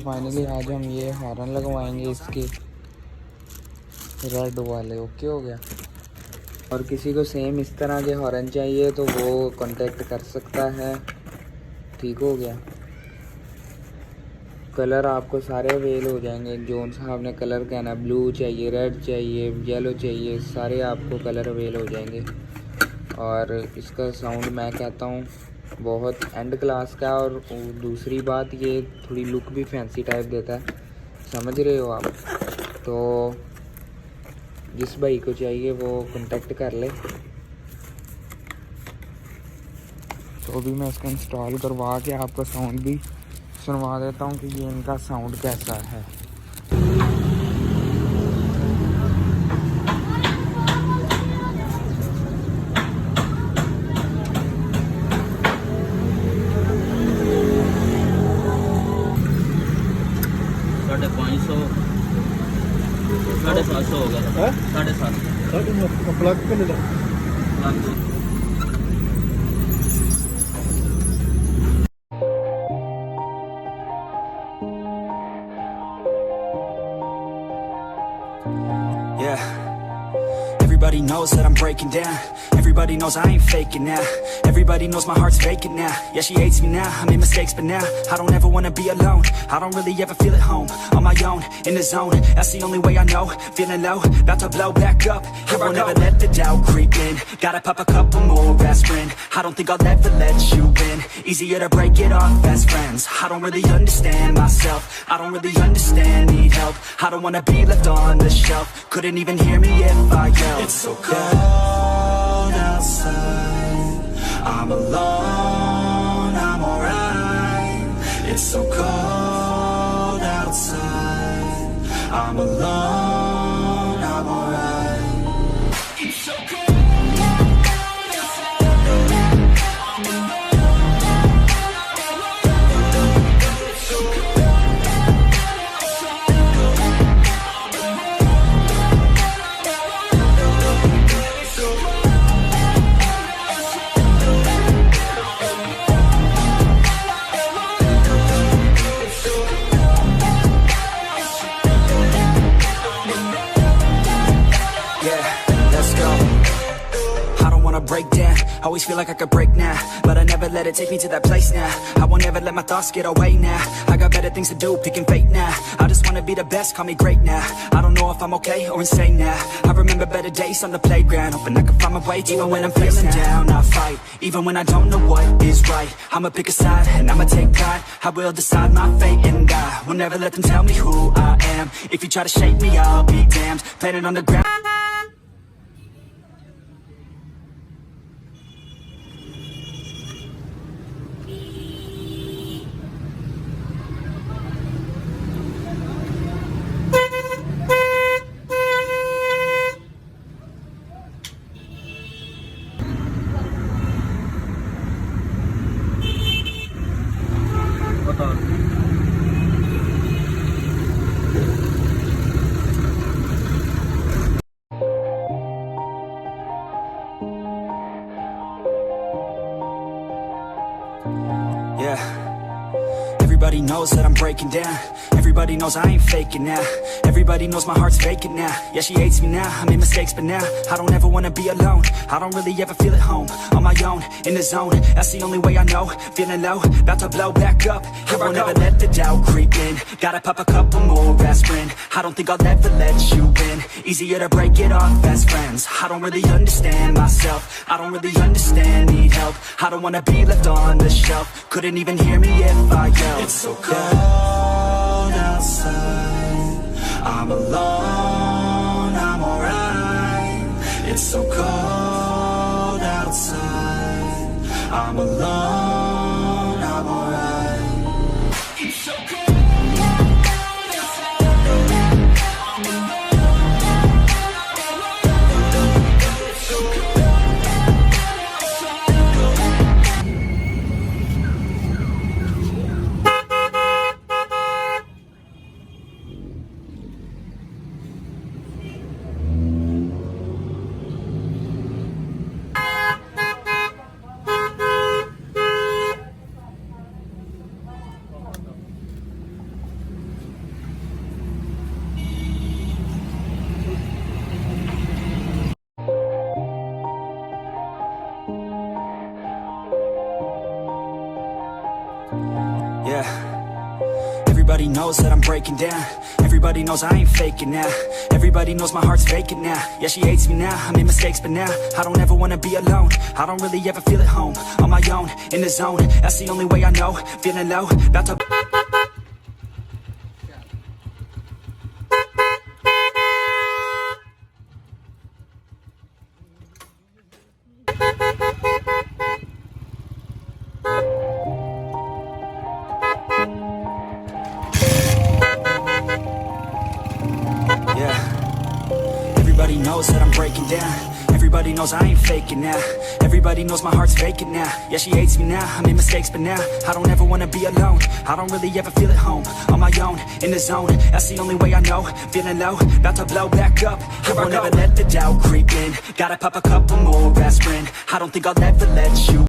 Finally आज हम ये हॉर्न लगवाएंगे इसके रेड वाले। ओके हो गया। और किसी को सेम इस तरह के हॉर्न चाहिए तो वो कांटेक्ट कर सकता है। ठीक हो गया। कलर आपको सारे अवेल हो जाएंगे, जो सा आपने कलर कहना, ब्लू चाहिए, रेड चाहिए, येलो चाहिए, सारे आपको कलर अवेल हो जाएंगे। और इसका साउंड मैं कहता हूँ बहुत एंड क्लास का। और दूसरी बात, ये थोड़ी लुक भी फैंसी टाइप देता है, समझ रहे हो आप। तो जिस भाई को चाहिए वो कांटेक्ट कर ले। तो अभी मैं इसको इंस्टॉल करवा के आपको साउंड भी सुनवा देता हूँ कि ये इनका साउंड कैसा है। साढ़े 750 हो गया। 750 प्लग पे ले Everybody knows that I'm breaking down. Everybody knows I ain't faking now. Everybody knows my heart's vacant now. Yeah, she hates me now, I made mistakes but now I don't ever wanna be alone. I don't really ever feel at home. On my own, in the zone, that's the only way I know. Feeling low, about to blow back up. Here I won't ever let the doubt creep in. Gotta pop a couple more aspirin. I don't think I'll ever let you in. Easier to break it off best friends. I don't really understand myself. I don't really understand, need help. I don't wanna be left on the shelf. Couldn't even hear me if I yelled. It's so cold outside, I'm alone, I'm alright. It's so cold outside, I'm alone, I'm alright. It's so cold. Break down, always feel like I could break now, but I never let it take me to that place now. I won't ever let my thoughts get away now. I got better things to do, picking fate now. I just wanna be the best, call me great now. I don't know if I'm okay or insane now. I remember better days on the playground, hoping I can find my way. Even when I'm feeling down, I fight. Even when I don't know what is right, I'ma pick a side and I'ma take pride. I will decide my fate and I will never let them tell me who I am. If you try to shake me, I'll be damned. Planet on the ground. Yeah. Everybody knows that I'm breaking down. Everybody knows I ain't faking now. Everybody knows my heart's vacant now. Yeah, she hates me now, I made mistakes but now I don't ever wanna be alone. I don't really ever feel at home. On my own, in the zone, that's the only way I know. Feeling low, about to blow back up. Here I won't ever let the doubt creep in. Gotta pop a couple more aspirin. I don't think I'll ever let you in. Easier to break it off best friends. I don't really understand myself. I don't really understand, need help. I don't wanna be left on the shelf. Couldn't even hear me if I yelled. It's so cold outside, I'm alone, I'm alright. It's so cold outside, I'm alone, I'm alright. It's so cold. Everybody knows that I'm breaking down. Everybody knows I ain't faking now. Everybody knows my heart's vacant now. Yeah, she hates me now, I made mistakes but now I don't ever wanna be alone. I don't really ever feel at home. On my own, in the zone, that's the only way I know. Feeling low, about to Everybody knows that I'm breaking down. Everybody knows I ain't faking now. Everybody knows my heart's vacant now. Yeah, she hates me now, I made mistakes but now I don't ever wanna be alone. I don't really ever feel at home. On my own, in the zone, that's the only way I know. Feeling low, about to blow back up. I won't ever let the doubt creep in. Gotta pop a couple more aspirin. I don't think I'll ever let you